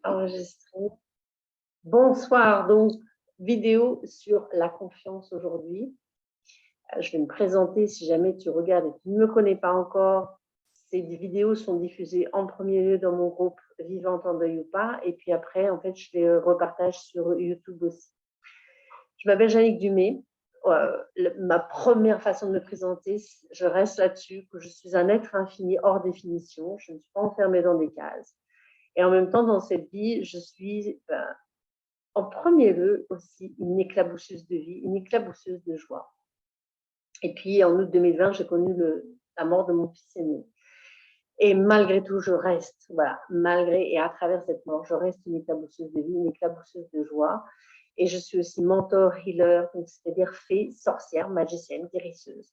Enregistré. Bonsoir, donc vidéo sur la confiance aujourd'hui. Je vais me présenter si jamais tu regardes et tu ne me connais pas encore. Ces vidéos sont diffusées en premier lieu dans mon groupe Vivante en deuil ou pas, et puis après, en fait, je les repartage sur YouTube aussi. Je m'appelle Jeannick Dumay. Ma première façon de me présenter, je reste là-dessus, que je suis un être infini hors définition. Je ne suis pas enfermée dans des cases. Et en même temps, dans cette vie, je suis en premier lieu aussi une éclabousseuse de vie, une éclabousseuse de joie. Et puis en août 2020, j'ai connu la mort de mon fils aîné. Et malgré tout, je reste, voilà, malgré et à travers cette mort, je reste une éclabousseuse de vie, une éclabousseuse de joie. Et je suis aussi mentor, healer, c'est-à-dire fée, sorcière, magicienne, guérisseuse,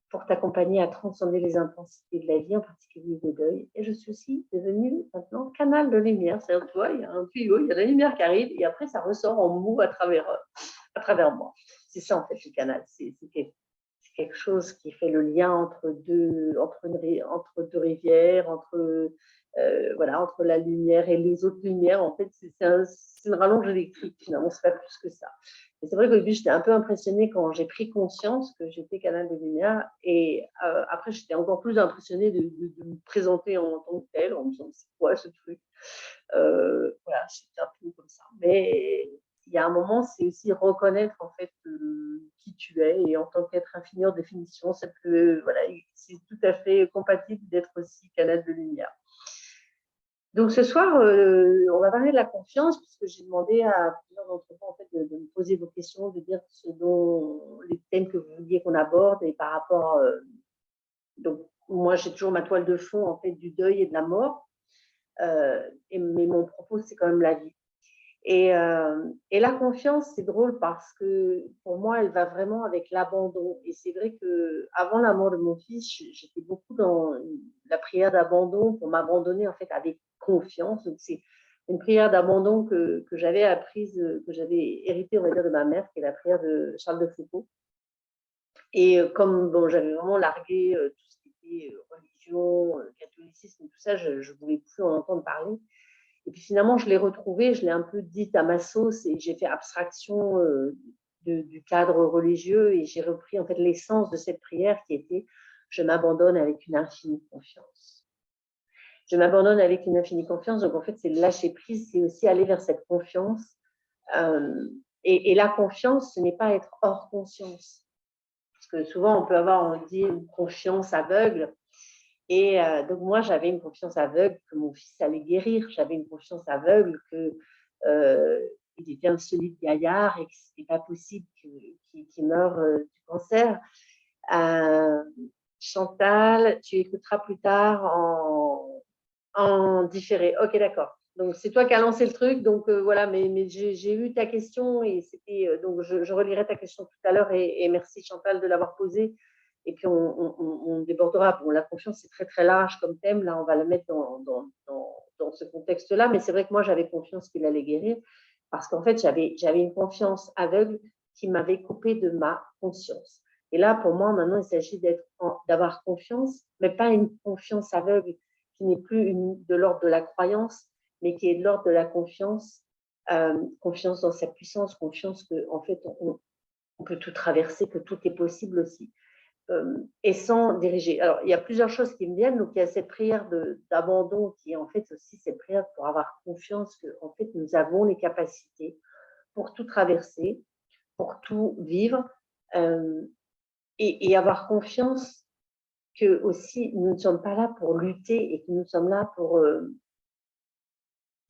pour t'accompagner à transcender les intensités de la vie, en particulier le deuil. Et je suis aussi devenue maintenant canal de lumière. C'est-à-dire, tu vois, il y a un tuyau, il y a la lumière qui arrive, et après, ça ressort en mou à travers moi. C'est ça, en fait, le canal. C'est quelque chose qui fait le lien entre deux rivières, voilà, entre la lumière et les autres lumières. En fait, c'est une rallonge électrique, finalement, c'est pas plus que ça. Et c'est vrai qu'au début, j'étais un peu impressionnée quand j'ai pris conscience que j'étais canal de lumière. Et après, j'étais encore plus impressionnée de me présenter en tant que telle, en me disant, c'est quoi ce truc? Voilà, c'était un peu comme ça. Mais il y a un moment, c'est aussi reconnaître en fait qui tu es, et en tant qu'être infini en définition, ça peut, voilà, c'est tout à fait compatible d'être aussi canal de lumière. Donc ce soir, on va parler de la confiance, puisque j'ai demandé à plusieurs d'entre vous en fait, de me poser vos questions, de dire ce dont les thèmes que vous vouliez qu'on aborde, et par rapport. Donc moi, j'ai toujours ma toile de fond en fait du deuil et de la mort, mais mon propos c'est quand même la vie. Et la confiance, c'est drôle parce que pour moi, elle va vraiment avec l'abandon. Et c'est vrai que avant la mort de mon fils, j'étais beaucoup dans la prière d'abandon pour m'abandonner en fait avec confiance. Donc c'est une prière d'abandon que j'avais apprise, que j'avais héritée, on va dire, de ma mère, qui est la prière de Charles de Foucault. Et comme bon, j'avais vraiment largué tout ce qui était religion, catholicisme, tout ça, je ne voulais plus en entendre parler. Et puis finalement, je l'ai retrouvée, je l'ai un peu dite à ma sauce, et j'ai fait abstraction du cadre religieux, et j'ai repris en fait l'essence de cette prière qui était: je m'abandonne avec une infinie confiance. Je m'abandonne avec une infinie confiance. Donc en fait, c'est lâcher prise, c'est aussi aller vers cette confiance. Euh, et la confiance, ce n'est pas être hors conscience. Parce que souvent, on peut avoir, on dit, une confiance aveugle. Et donc, moi, j'avais une confiance aveugle que mon fils allait guérir. J'avais une confiance aveugle qu'il était un solide gaillard et que ce n'était pas possible qu'il meure du cancer. Euh, Chantal, tu écouteras plus tard en différé. Ok, d'accord. Donc, c'est toi qui as lancé le truc. Donc, voilà, mais j'ai eu ta question, et c'était. Donc, je relirai ta question tout à l'heure, et merci Chantal de l'avoir posée. Et puis, on débordera. Bon, la confiance, c'est très, très large comme thème. Là, on va le mettre dans ce contexte-là. Mais c'est vrai que moi, j'avais confiance qu'il allait guérir, parce qu'en fait, j'avais une confiance aveugle qui m'avait coupé de ma conscience. Et là, pour moi, maintenant, il s'agit d'avoir confiance, mais pas une confiance aveugle qui n'est plus de l'ordre de la croyance, mais qui est de l'ordre de la confiance, confiance dans sa puissance, confiance qu'en fait, on peut tout traverser, que tout est possible aussi, et sans diriger. Alors, il y a plusieurs choses qui me viennent. Donc, il y a cette prière d'abandon qui est en fait aussi cette prière pour avoir confiance que, en fait, nous avons les capacités pour tout traverser, pour tout vivre, et avoir confiance que aussi nous ne sommes pas là pour lutter, et que nous sommes là pour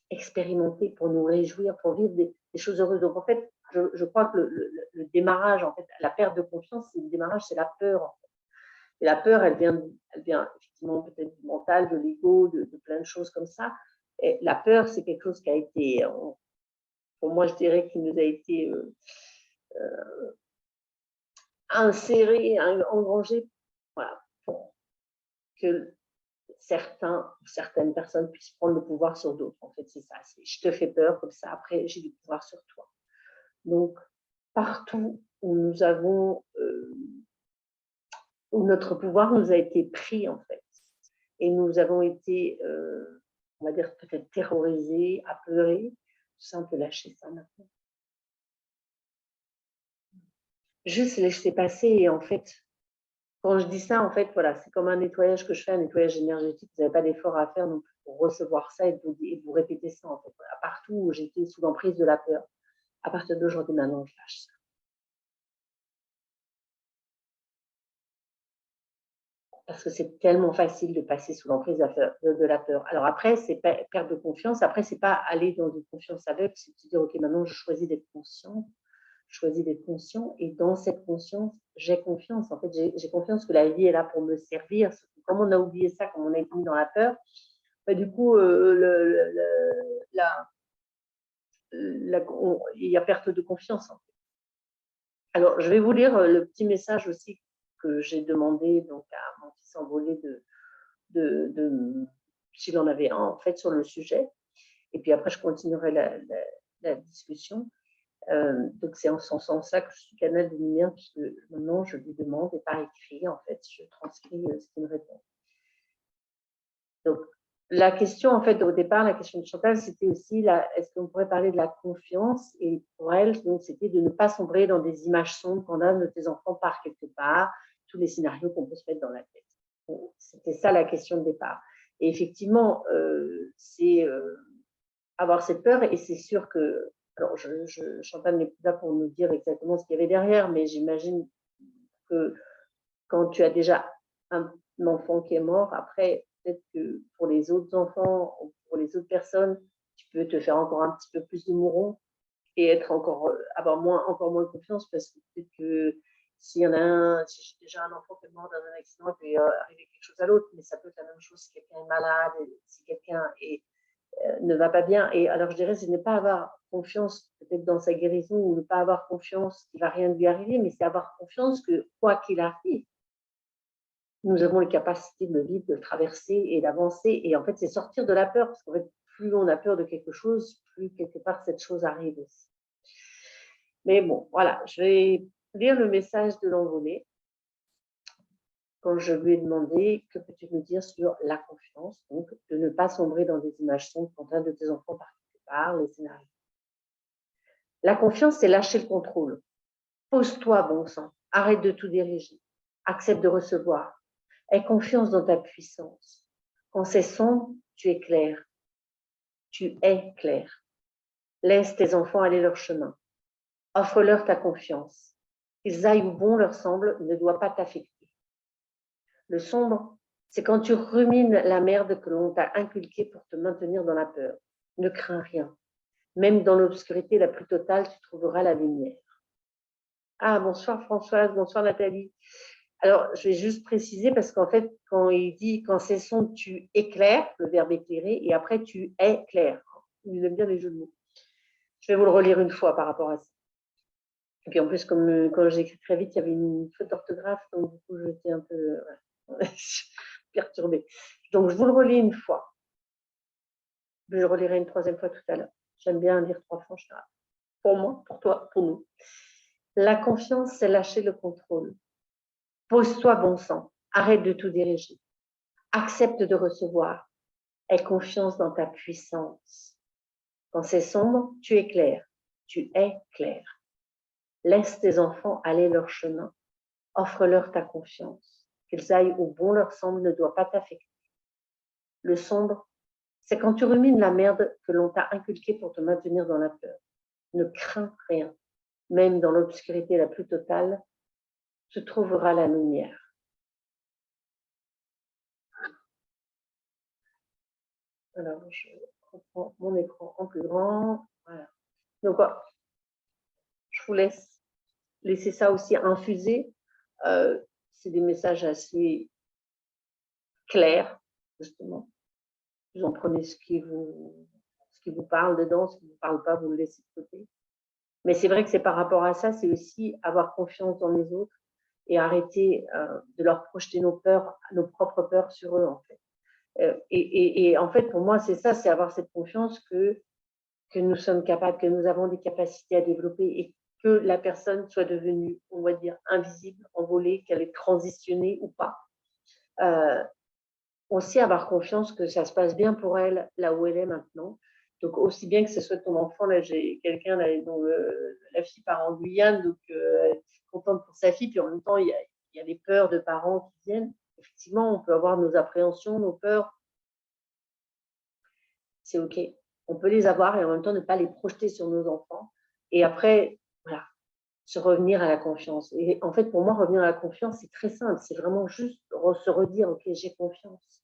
expérimenter, pour nous réjouir, pour vivre des choses heureuses. Donc en fait, je crois que le démarrage, en fait, la perte de confiance, c'est le démarrage, c'est la peur. En fait. Et la peur, elle vient effectivement peut-être du mental, de l'ego, de plein de choses comme ça. Et la peur, c'est quelque chose qui a été, pour moi, je dirais, qui nous a été inséré, engrangé, voilà, pour que certaines personnes puissent prendre le pouvoir sur d'autres. En fait, c'est ça. Je te fais peur, comme ça, après, j'ai du pouvoir sur toi. Donc, partout où nous avons, où notre pouvoir nous a été pris, en fait, et nous avons été on va dire peut-être terrorisé, apeuré, tout ça, on peut lâcher ça maintenant. Juste laisser passer et en fait, quand je dis ça, en fait, voilà, c'est comme un nettoyage que je fais, un nettoyage énergétique. Vous n'avez pas d'effort à faire non plus pour recevoir ça et de vous répéter ça, en fait. Voilà, partout où j'étais sous l'emprise de la peur. À partir d'aujourd'hui, maintenant, je lâche ça. Parce que c'est tellement facile de passer sous l'emprise de la peur. Alors après, c'est perte de confiance. Après, c'est pas aller dans une confiance aveugle, c'est de se dire, OK, maintenant, je choisis d'être conscient. Je choisis d'être conscient. Et dans cette conscience, j'ai confiance. En fait, j'ai confiance que la vie est là pour me servir. Comme on a oublié ça, comme on a été mis dans la peur, bah, du coup, il y a perte de confiance. En fait. Alors, je vais vous lire le petit message aussi que j'ai demandé donc, à mon fils envolé s'il en avait un, en fait, sur le sujet. Et puis après, je continuerai la discussion. Donc, c'est en ce sens-là que je suis canal de lumière, puisque maintenant, je lui demande, et par écrit, en fait, je transcris ce qu'il me répond. Donc, la question, en fait, au départ, la question de Chantal, c'était aussi, est-ce qu'on pourrait parler de la confiance? Et pour elle, donc, c'était de ne pas sombrer dans des images sombres qu'on a de tes enfants par quelque part, tous les scénarios qu'on peut se mettre dans la tête. Donc, c'était ça la question de départ. Et effectivement, c'est avoir cette peur, et c'est sûr que, alors, Chantal n'est plus là pour nous dire exactement ce qu'il y avait derrière, mais j'imagine que quand tu as déjà un enfant qui est mort, après, peut-être que pour les autres enfants ou pour les autres personnes, tu peux te faire encore un petit peu plus de mouron et avoir encore moins confiance, parce que peut-être que s'il y en a si j'ai déjà un enfant qui est mort dans un accident, il peut arriver quelque chose à l'autre, mais ça peut être la même chose si quelqu'un est malade, si quelqu'un ne va pas bien. Et alors, je dirais, c'est ne pas avoir confiance peut-être dans sa guérison, ou ne pas avoir confiance qu'il ne va rien lui arriver, mais c'est avoir confiance que quoi qu'il arrive, nous avons les capacités de le vivre, de le traverser et d'avancer. Et en fait, c'est sortir de la peur, parce qu'en fait, plus on a peur de quelque chose, plus quelque part cette chose arrive aussi. Mais bon, voilà, je vais lire le message de l'envolé. Quand je lui ai demandé, que peux-tu me dire sur la confiance, donc de ne pas sombrer dans des images sombres quand un de tes enfants par quelque part, les scénarios. La confiance, c'est lâcher le contrôle. Pose-toi, bon sang, arrête de tout diriger, accepte de recevoir, aie confiance dans ta puissance. Quand c'est sombre, tu es clair, tu es clair. Laisse tes enfants aller leur chemin, offre-leur ta confiance. Qu'ils aillent où bon leur semble ne doit pas t'affecter. Le sombre, c'est quand tu rumines la merde que l'on t'a inculquée pour te maintenir dans la peur. Ne crains rien. Même dans l'obscurité la plus totale, tu trouveras la lumière. Ah, bonsoir Françoise, bonsoir Nathalie. Alors, je vais juste préciser, parce qu'en fait, quand il dit, quand c'est sombre, tu éclaires, le verbe éclairer, et après tu es clair. Il aime bien les jeux de mots. Je vais vous le relire une fois par rapport à ça. Et puis en plus, comme quand j'écris très vite, il y avait une faute d'orthographe, donc du coup, j'étais un peu perturbée. Donc, je vous le relis une fois. Je le relirai une troisième fois tout à l'heure. J'aime bien lire 3 fois en général. Pour moi, pour toi, pour nous. La confiance, c'est lâcher le contrôle. Pose-toi bon sang. Arrête de tout diriger. Accepte de recevoir. Aie confiance dans ta puissance. Quand c'est sombre, tu éclaires. Tu es clair. Laisse tes enfants aller leur chemin. Offre-leur ta confiance. Qu'ils aillent où bon leur semble ne doit pas t'affecter. Le sombre, c'est quand tu rumines la merde que l'on t'a inculquée pour te maintenir dans la peur. Ne crains rien. Même dans l'obscurité la plus totale, tu trouveras la lumière. Alors, je reprends mon écran en plus grand. Voilà. Donc, je vous laisser ça aussi infuser. C'est des messages assez clairs, justement. Vous en prenez ce qui vous parle dedans, ce qui ne vous parle pas, vous le laissez de côté. Mais c'est vrai que c'est par rapport à ça, c'est aussi avoir confiance dans les autres et arrêter de leur projeter nos peurs, nos propres peurs sur eux, en fait. Et en fait, pour moi, c'est ça, c'est avoir cette confiance que nous sommes capables, que nous avons des capacités à développer, et que la personne soit devenue, on va dire, invisible, envolée, qu'elle ait transitionné ou pas. aussi avoir confiance que ça se passe bien pour elle, là où elle est maintenant. Donc, aussi bien que ce soit ton enfant, là, j'ai quelqu'un dont la fille part en Guyane, donc elle est contente pour sa fille, puis en même temps, il y a les peurs de parents qui viennent. Effectivement, on peut avoir nos appréhensions, nos peurs, c'est OK. On peut les avoir et en même temps ne pas les projeter sur nos enfants. Et après, voilà, se revenir à la confiance. Et en fait, pour moi, revenir à la confiance, c'est très simple. C'est vraiment juste se redire, OK, j'ai confiance.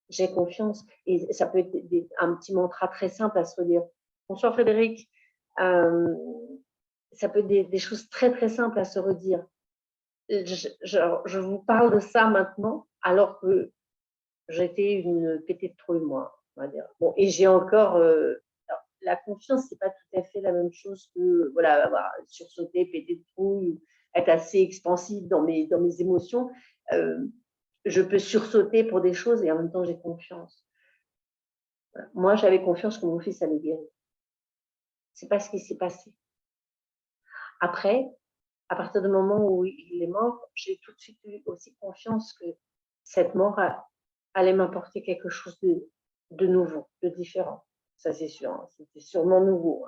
J'ai confiance. Et ça peut être un petit mantra très simple à se redire. Bonsoir Frédéric. Ça peut être des choses très, très simples à se redire. Je vous parle de ça maintenant, alors que j'étais une pétée de trouille, moi, on va dire. Bon, et j'ai encore. La confiance, c'est pas tout à fait la même chose que voilà, avoir sursauté, péter de trouille, être assez expansive dans mes émotions. Je peux sursauter pour des choses et en même temps j'ai confiance. Voilà. Moi, j'avais confiance que mon fils allait guérir. C'est pas ce qui s'est passé. Après, à partir du moment où il est mort, j'ai tout de suite eu aussi confiance que cette mort allait m'apporter quelque chose de nouveau, de différent. Ça, c'est sûr. Hein. C'était sûrement nouveau.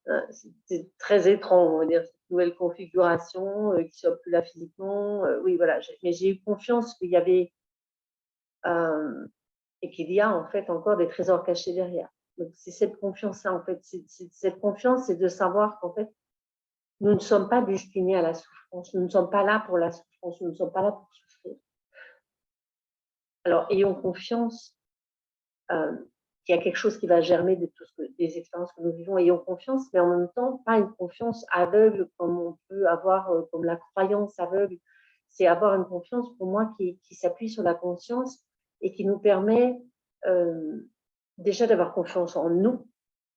Hein. C'était très étrange, on va dire, cette nouvelle configuration, qui ne soit plus là physiquement. Oui, voilà. Mais j'ai eu confiance qu'il y avait et qu'il y a en fait encore des trésors cachés derrière. Donc, c'est cette confiance-là, en fait. Cette confiance, c'est de savoir qu'en fait, nous ne sommes pas destinés à la souffrance. Nous ne sommes pas là pour la souffrance. Nous ne sommes pas là pour souffrir. Alors, ayons confiance qu'il y a quelque chose qui va germer de tout des expériences que nous vivons. Ayons confiance, mais en même temps, pas une confiance aveugle comme on peut avoir, comme la croyance aveugle. C'est avoir une confiance, pour moi, qui s'appuie sur la conscience et qui nous permet déjà d'avoir confiance en nous.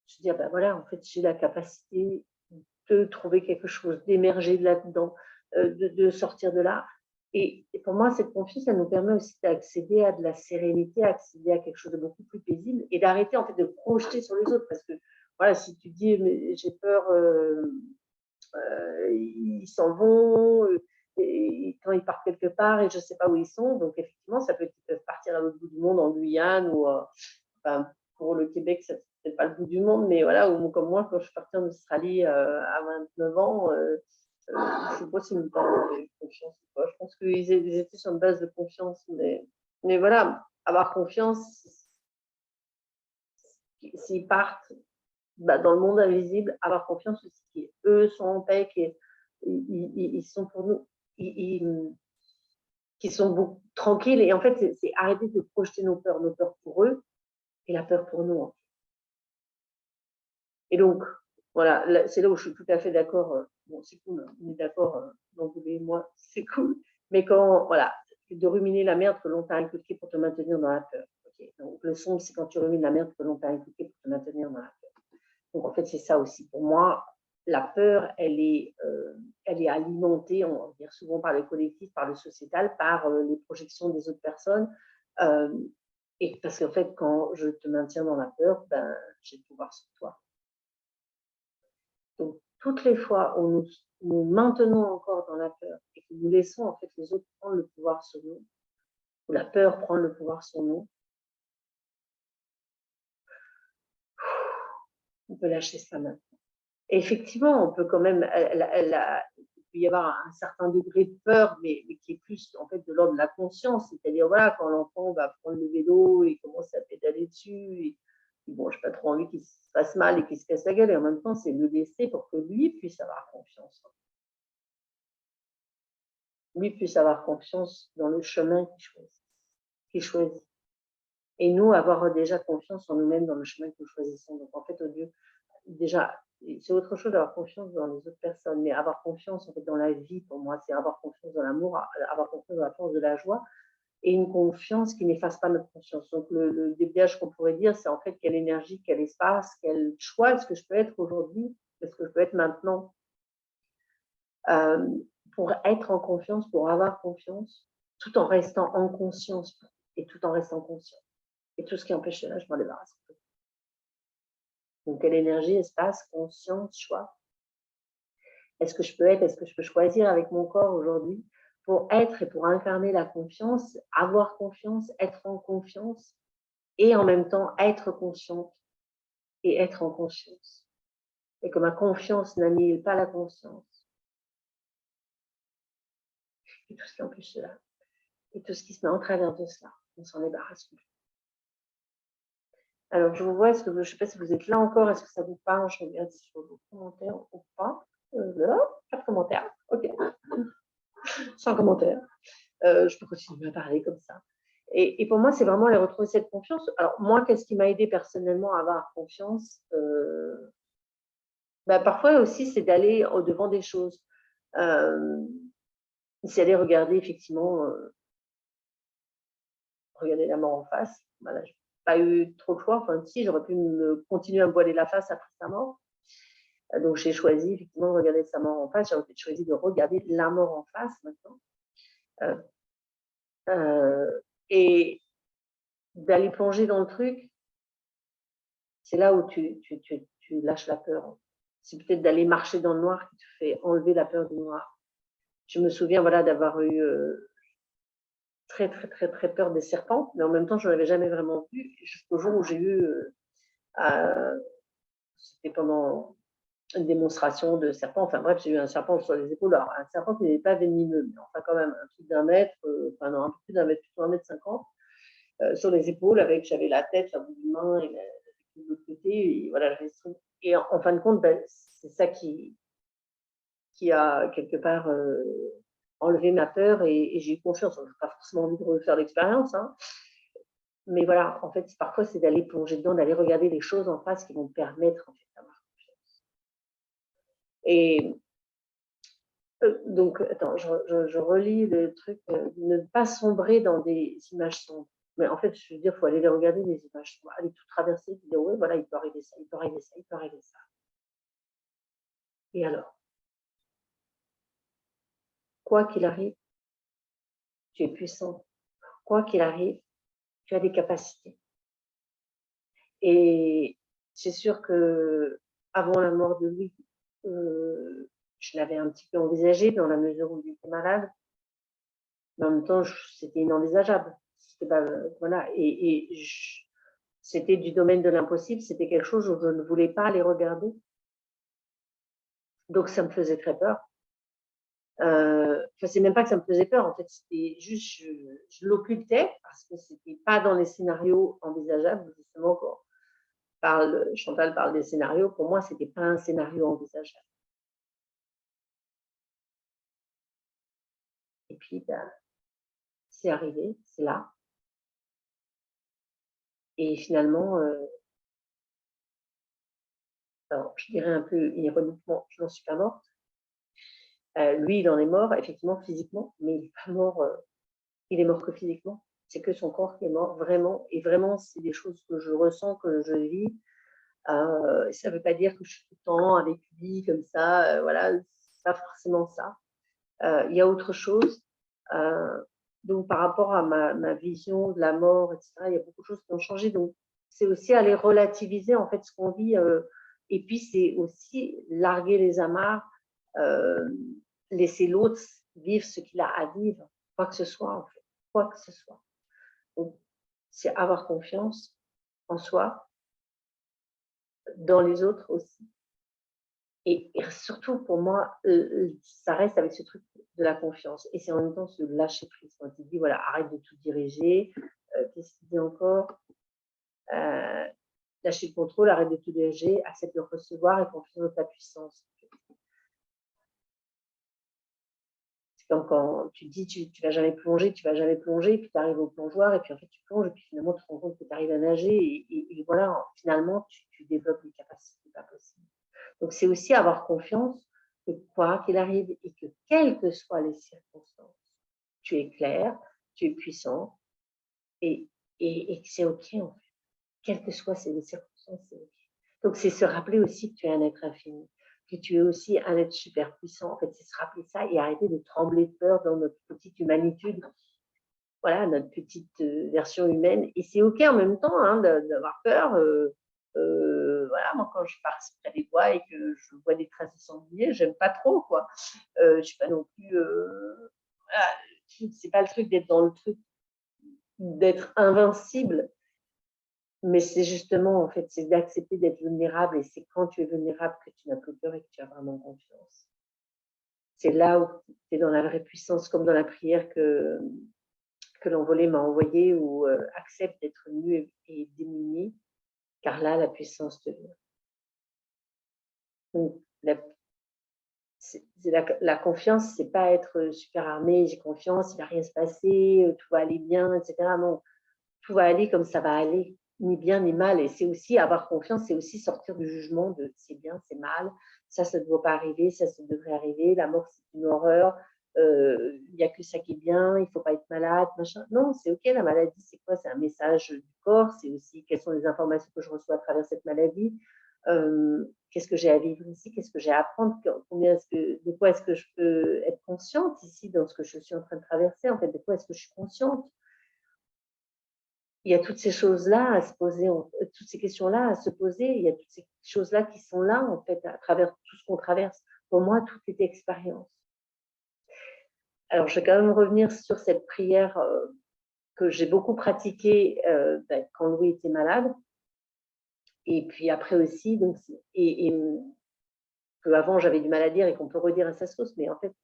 Se dire, ben voilà, en fait, j'ai la capacité de trouver quelque chose, d'émerger de là-dedans, de sortir de là. Et pour moi, cette confiance, elle nous permet aussi d'accéder à de la sérénité, accéder à quelque chose de beaucoup plus paisible et d'arrêter en fait de projeter sur les autres. Parce que voilà, si tu dis, mais j'ai peur, ils s'en vont, et quand ils partent quelque part et je ne sais pas où ils sont, donc effectivement, ça peut être qu'ils peuvent partir à l'autre bout du monde, en Guyane, ou enfin, pour le Québec, c'est peut-être pas le bout du monde, mais voilà, ou comme moi, quand je suis partie en Australie à 29 ans, je sais pas s'ils me parlent de confiance ou pas. Je pense qu'ils étaient sur une base de confiance, mais voilà, avoir confiance, s'ils partent dans le monde invisible, avoir confiance aussi qu'eux sont en paix, qu'ils sont pour nous, qu'ils sont beaucoup tranquilles. Et en fait, c'est arrêter de projeter nos peurs pour eux et la peur pour nous. Et donc, voilà, c'est là où je suis tout à fait d'accord. Bon, c'est cool, on est d'accord, donc vous et moi, c'est cool. Mais quand, voilà, de ruminer la merde que l'on t'a inculquée pour te maintenir dans la peur. Okay. Donc, le son, c'est quand tu rumines la merde que l'on t'a inculquée pour te maintenir dans la peur. Donc, en fait, c'est ça aussi. Pour moi, la peur, elle est alimentée, on va dire souvent par le collectif, par le sociétal, par les projections des autres personnes. Et parce qu'en fait, quand je te maintiens dans la peur, ben, j'ai le pouvoir sur toi. Donc, toutes les fois où nous maintenons encore dans la peur et que nous laissons en fait les autres prendre le pouvoir sur nous, ou la peur prendre le pouvoir sur nous, on peut lâcher ça maintenant. Et effectivement, on peut quand même, il peut y avoir un certain degré de peur, mais qui est plus en fait de l'ordre de la conscience, c'est-à-dire voilà, quand l'enfant va prendre le vélo et commence à pédaler dessus, et bon, j'ai pas trop envie qu'il se fasse mal et qu'il se casse la gueule, et en même temps, c'est le laisser pour que lui puisse avoir confiance. Lui puisse avoir confiance dans le chemin qu'il choisit. Et nous, avoir déjà confiance en nous-mêmes dans le chemin que nous choisissons. Donc, en fait, au lieu, déjà, c'est autre chose d'avoir confiance dans les autres personnes, mais avoir confiance en fait, dans la vie, pour moi, c'est avoir confiance dans l'amour, avoir confiance dans la force de la joie, et une confiance qui n'efface pas notre conscience. Donc, le déblayage qu'on pourrait dire, c'est en fait quelle énergie, quel espace, quel choix est-ce que je peux être aujourd'hui, est-ce que je peux être maintenant, pour être en confiance, pour avoir confiance, tout en restant en conscience et tout en restant conscient. Et tout ce qui empêche cela, je m'en débarrasse. Donc, quelle énergie, espace, conscience, choix. Est-ce que je peux choisir avec mon corps aujourd'hui pour être et pour incarner la confiance, avoir confiance, être en confiance et en même temps être consciente et être en conscience. Et que ma confiance n'annihile pas la conscience. Et tout ce qui empêche cela. Et tout ce qui se met en travers de cela, on s'en débarrasse plus. Alors, je vous vois, je ne sais pas si vous êtes là encore, est-ce que ça vous parle? Je regarde sur vos commentaires ou pas. Pas de commentaires, ok. Sans commentaire. Je peux continuer à parler comme ça. Et pour moi, c'est vraiment aller retrouver cette confiance. Alors, moi, qu'est-ce qui m'a aidé personnellement à avoir confiance? Parfois aussi, c'est d'aller au-devant des choses. C'est aller regarder, effectivement, regarder la mort en face. Voilà, je n'ai pas eu trop de choix. Enfin, si, j'aurais pu continuer à me voiler la face après sa mort. Donc, j'ai choisi, effectivement, de regarder sa mort en face. J'ai peut-être choisi de regarder la mort en face maintenant. Et d'aller plonger dans le truc, c'est là où tu lâches la peur. C'est peut-être d'aller marcher dans le noir qui te fait enlever la peur du noir. Je me souviens voilà, d'avoir eu très, très, très, très peur des serpents, mais en même temps, je n'en avais jamais vraiment vu, jusqu'au jour où j'ai eu, c'était pendant une démonstration de serpent, enfin bref, j'ai eu un serpent sur les épaules, alors un serpent qui n'est pas venimeux, mais enfin quand même un truc d'un mètre, enfin non, un peu plus d'un mètre, plutôt 1,50 m, sur les épaules, j'avais la tête, la bout d'une main et de l'autre côté, et voilà, et en fin de compte, c'est ça qui a quelque part enlevé ma peur et j'ai eu confiance. Je n'ai pas forcément envie de refaire l'expérience, hein. Mais voilà, en fait, parfois, c'est d'aller plonger dedans, d'aller regarder les choses en face qui vont te permettre en fait, d'avoir confiance. Et donc, attends, je relis le truc, ne pas sombrer dans des images sombres. Mais en fait, je veux dire, il faut aller les regarder, les images sombres, aller tout traverser, dire, ouais, voilà, il peut arriver ça, il peut arriver ça, il peut arriver ça. Et alors, quoi qu'il arrive, tu es puissant. Quoi qu'il arrive, tu as des capacités. Et c'est sûr que avant la mort de Louis, je l'avais un petit peu envisagé dans la mesure où il était malade, mais en même temps, c'était inenvisageable. Voilà, c'était du domaine de l'impossible, c'était quelque chose où je ne voulais pas aller regarder. Donc, ça me faisait très peur. C'est même pas que ça me faisait peur, en fait, c'était juste, je l'occultais parce que c'était pas dans les scénarios envisageables, justement, quand Chantal parle des scénarios, pour moi, c'était pas un scénario envisageable. Et puis, c'est arrivé, c'est là. Et finalement, alors, je dirais un peu ironiquement, je n'en suis pas morte. Lui, il en est mort, effectivement, physiquement, mais il n'est pas mort, il est mort que physiquement. C'est que son corps qui est mort, vraiment. Et vraiment, c'est des choses que je ressens, que je vis. Ça ne veut pas dire que je suis tout le temps avec lui, comme ça, voilà, c'est pas forcément ça. Il y a autre chose. Donc, par rapport à ma vision de la mort, etc., il y a beaucoup de choses qui ont changé. Donc, c'est aussi aller relativiser en fait ce qu'on vit. Et puis, c'est aussi larguer les amarres, laisser l'autre vivre ce qu'il a à vivre, quoi que ce soit en fait, quoi que ce soit. Donc, c'est avoir confiance en soi, dans les autres aussi. Et surtout, pour moi, ça reste avec ce truc de la confiance. Et c'est en même temps ce lâcher prise. Quand il dit, voilà, arrête de tout diriger. Qu'est-ce qu'il dit encore? Lâcher le contrôle, arrête de tout diriger, accepte de recevoir et confiance dans ta puissance. C'est comme quand tu dis, tu vas jamais plonger, tu vas jamais plonger, puis tu arrives au plongeoir, et puis en fait, tu plonges, et puis finalement, tu te rends compte que tu arrives à nager, et voilà, finalement, tu développes des capacités pas possibles. Donc, c'est aussi avoir confiance que quoi qu'il arrive et que quelles que soient les circonstances, tu es clair, tu es puissant et que c'est OK en fait. Quelles que soient ces circonstances, c'est OK. Donc, c'est se rappeler aussi que tu es un être infini, que tu es aussi un être super puissant. En fait, c'est se rappeler ça et arrêter de trembler de peur dans notre petite humanitude. Voilà, notre petite version humaine. Et c'est OK en même temps hein, d'avoir peur. Voilà, moi, quand je passe près des bois et que je vois des traces de sanglier, j'aime pas trop, quoi. Je suis pas non plus c'est pas le truc d'être dans le truc, d'être invincible, mais c'est justement, en fait, c'est d'accepter d'être vulnérable, et c'est quand tu es vulnérable que tu n'as plus peur et que tu as vraiment confiance. C'est là où tu es dans la vraie puissance, comme dans la prière que l'envolée m'a envoyée, où accepte d'être nu et démuni, car là, la puissance te vient. Donc, la confiance, c'est pas être super armé, j'ai confiance, il va rien se passer, tout va aller bien, etc. Non, tout va aller comme ça va aller, ni bien ni mal. Et c'est aussi avoir confiance, c'est aussi sortir du jugement de c'est bien, c'est mal, ça ne doit pas arriver, ça devrait arriver, la mort c'est une horreur, il n'y a que ça qui est bien, il ne faut pas être malade, machin. Non, c'est ok, la maladie c'est quoi? C'est un message du corps, c'est aussi quelles sont les informations que je reçois à travers cette maladie. Qu'est-ce que j'ai à vivre ici, qu'est-ce que j'ai à apprendre, de quoi est-ce que je peux être consciente ici dans ce que je suis en train de traverser, en fait, de quoi est-ce que je suis consciente. Il y a toutes ces choses-là à se poser, toutes ces questions-là à se poser, il y a toutes ces choses-là qui sont là, en fait, à travers tout ce qu'on traverse. Pour moi, tout est expérience. Alors, je vais quand même revenir sur cette prière que j'ai beaucoup pratiquée quand Louis était malade. Et puis après aussi, donc, et qu'avant j'avais du mal à dire et qu'on peut redire à sa sauce, mais en fait,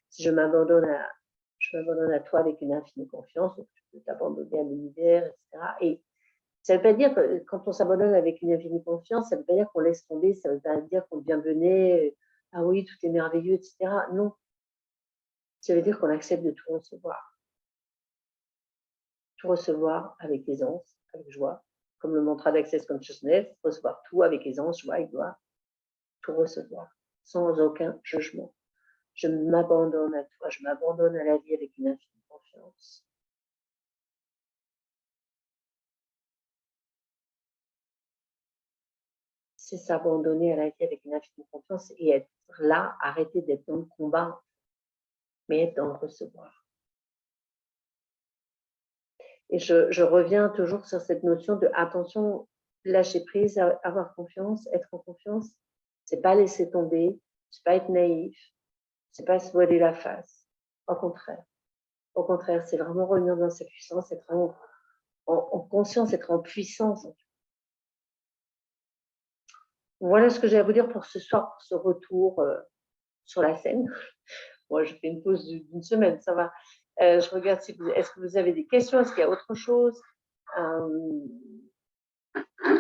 si je m'abandonne à toi avec une infinie confiance, donc tu peux t'abandonner à l'univers, etc. Et ça ne veut pas dire que quand on s'abandonne avec une infinie confiance, ça ne veut pas dire qu'on laisse tomber, ça ne veut pas dire qu'on devient benet, ah oui, tout est merveilleux, etc. Non, ça veut dire qu'on accepte de tout recevoir avec aisance, avec joie, comme le mantra d'Access Consciousness, recevoir tout avec aisance, joie et gloire, tout recevoir, sans aucun jugement. Je m'abandonne à toi, je m'abandonne à la vie avec une infinie confiance. C'est s'abandonner à la vie avec une infinie confiance et être là, arrêter d'être dans le combat, mais être dans le recevoir. Et je reviens toujours sur cette notion de attention, lâcher prise, avoir confiance, être en confiance. C'est pas laisser tomber, c'est pas être naïf, c'est pas se voiler la face. Au contraire, c'est vraiment revenir dans sa puissance, être en conscience, être en puissance. Voilà ce que j'ai à vous dire pour ce soir, pour ce retour sur la scène. Moi, je fais une pause d'une semaine, ça va. Je regarde est-ce que vous avez des questions, est-ce qu'il y a autre chose?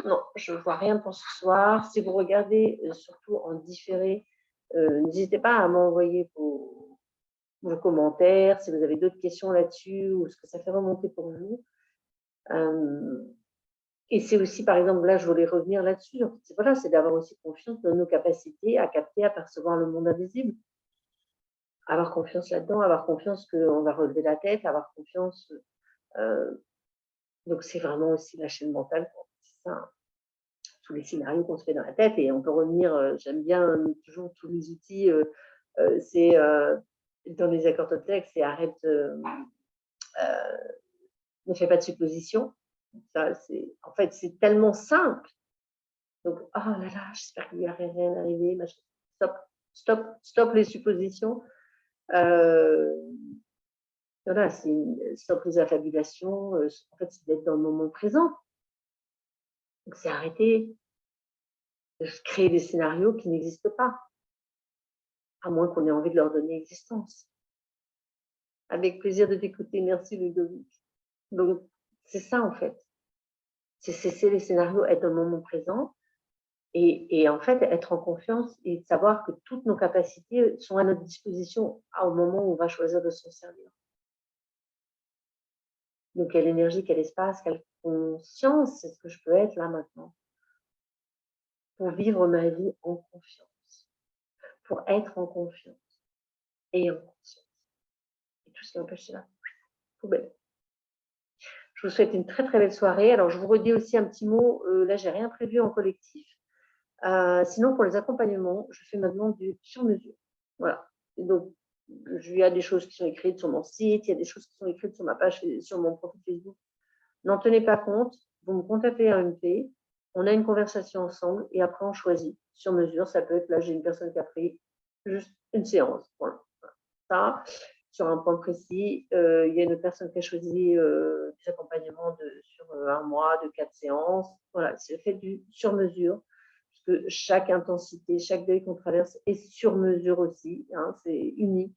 Non, je ne vois rien pour ce soir. Si vous regardez, surtout en différé, n'hésitez pas à m'envoyer vos commentaires, si vous avez d'autres questions là-dessus, ou ce que ça fait remonter pour vous. Et c'est aussi, par exemple, là, je voulais revenir là-dessus. Voilà, c'est d'avoir aussi confiance dans nos capacités à capter, à percevoir le monde invisible. Avoir confiance là-dedans, avoir confiance qu'on va relever la tête, avoir confiance. Donc, c'est vraiment aussi lâcher le mental. C'est ça, tous les scénarios qu'on se fait dans la tête. Et on peut revenir, j'aime bien toujours tous les outils, c'est dans les accords Toltec, c'est arrête, ne fais pas de suppositions. En fait, c'est tellement simple. Donc, oh là là, j'espère qu'il n'y a rien arrivé. Stop les suppositions. Voilà, stop les affabulations. En fait, c'est d'être dans le moment présent. Donc, c'est arrêter de créer des scénarios qui n'existent pas, à moins qu'on ait envie de leur donner existence. Avec plaisir de t'écouter. Merci, Ludovic. Donc, c'est ça, en fait. C'est cesser les scénarios, être dans le moment présent. Et en fait, être en confiance et savoir que toutes nos capacités sont à notre disposition au moment où on va choisir de s'en servir. Donc, quelle énergie, quel espace, quelle conscience est-ce que je peux être là maintenant pour vivre ma vie en confiance, pour être en confiance et en conscience. Et tout ce qui empêche cela, poubelle. Je vous souhaite une très très belle soirée. Alors, je vous redis aussi un petit mot. Là, j'ai rien prévu en collectif. Sinon, pour les accompagnements, je fais maintenant du sur-mesure. Voilà. Donc, il y a des choses qui sont écrites sur mon site, il y a des choses qui sont écrites sur ma page, sur mon profil Facebook. N'en tenez pas compte. Vous me contactez à MP, on a une conversation ensemble et après on choisit sur mesure. Ça peut être, là, j'ai une personne qui a pris juste une séance. Voilà. Ça, sur un point précis. Il y a une autre personne qui a choisi des accompagnements sur un mois, de 4 séances. Voilà, c'est fait du sur-mesure, parce que chaque intensité, chaque deuil qu'on traverse est sur-mesure aussi, hein, c'est unique.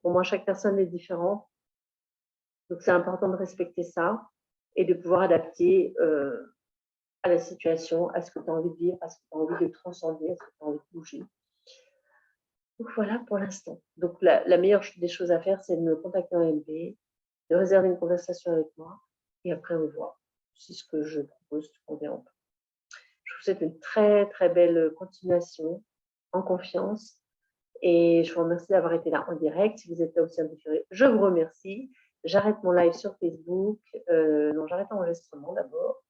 Pour moi, chaque personne est différente. Donc, c'est important de respecter ça et de pouvoir adapter à la situation, à ce que tu as envie de vivre, à ce que tu as envie de transcender, à ce que tu as envie de bouger. Donc, voilà pour l'instant. Donc, la meilleure des choses à faire, c'est de me contacter en MP, de réserver une conversation avec moi et après, on voit si ce que je propose te convient ou pas. Je vous souhaite une très, très belle continuation en confiance et je vous remercie d'avoir été là en direct. Si vous êtes là aussi en différé, je vous remercie. J'arrête mon live sur Facebook. Non, j'arrête l'enregistrement d'abord.